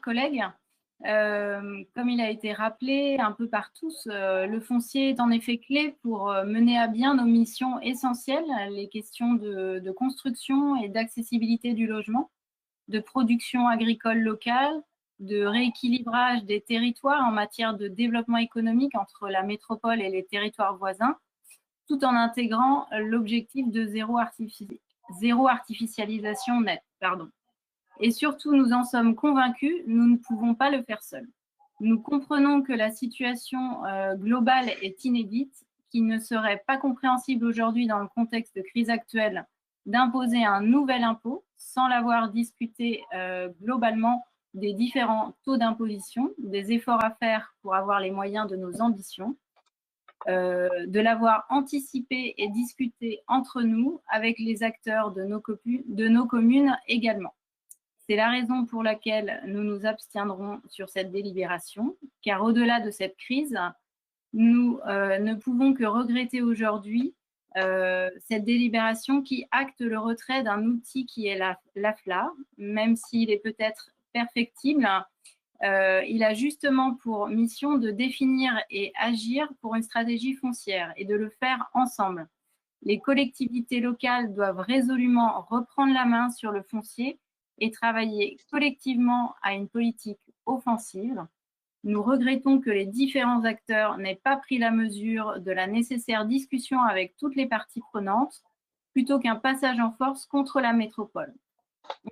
collègues, comme il a été rappelé un peu par tous, le foncier est en effet clé pour mener à bien nos missions essentielles, les questions de construction et d'accessibilité du logement, de production agricole locale, de rééquilibrage des territoires en matière de développement économique entre la métropole et les territoires voisins, tout en intégrant l'objectif de zéro artificialisation nette. Et surtout, nous en sommes convaincus, nous ne pouvons pas le faire seuls. Nous comprenons que la situation globale est inédite, qu'il ne serait pas compréhensible aujourd'hui dans le contexte de crise actuelle d'imposer un nouvel impôt sans l'avoir discuté globalement des différents taux d'imposition, des efforts à faire pour avoir les moyens de nos ambitions, de l'avoir anticipé et discuté entre nous avec les acteurs de nos communes également. C'est la raison pour laquelle nous nous abstiendrons sur cette délibération, car au-delà de cette crise, nous ne pouvons que regretter aujourd'hui cette délibération qui acte le retrait d'un outil qui est l'AFLA, même s'il est peut-être perfectible. Il a justement pour mission de définir et agir pour une stratégie foncière et de le faire ensemble. Les collectivités locales doivent résolument reprendre la main sur le foncier et travailler collectivement à une politique offensive. Nous regrettons que les différents acteurs n'aient pas pris la mesure de la nécessaire discussion avec toutes les parties prenantes, plutôt qu'un passage en force contre la métropole.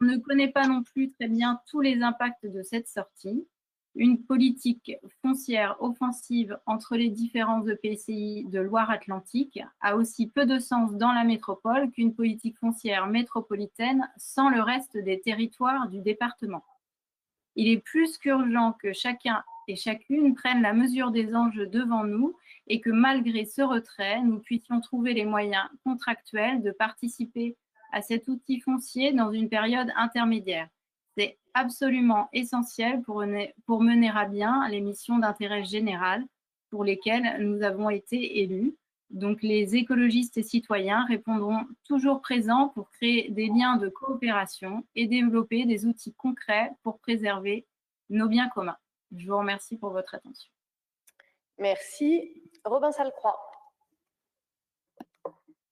On ne connaît pas non plus très bien tous les impacts de cette sortie. Une politique foncière offensive entre les différents EPCI de Loire-Atlantique a aussi peu de sens dans la métropole qu'une politique foncière métropolitaine sans le reste des territoires du département. Il est plus qu'urgent que chacun et chacune prenne la mesure des enjeux devant nous et que malgré ce retrait, nous puissions trouver les moyens contractuels de participer à cet outil foncier dans une période intermédiaire. C'est absolument essentiel pour mener à bien les missions d'intérêt général pour lesquelles nous avons été élus. Donc, les écologistes et citoyens répondront toujours présents pour créer des liens de coopération et développer des outils concrets pour préserver nos biens communs. Je vous remercie pour votre attention. Merci. Robin Salcroix.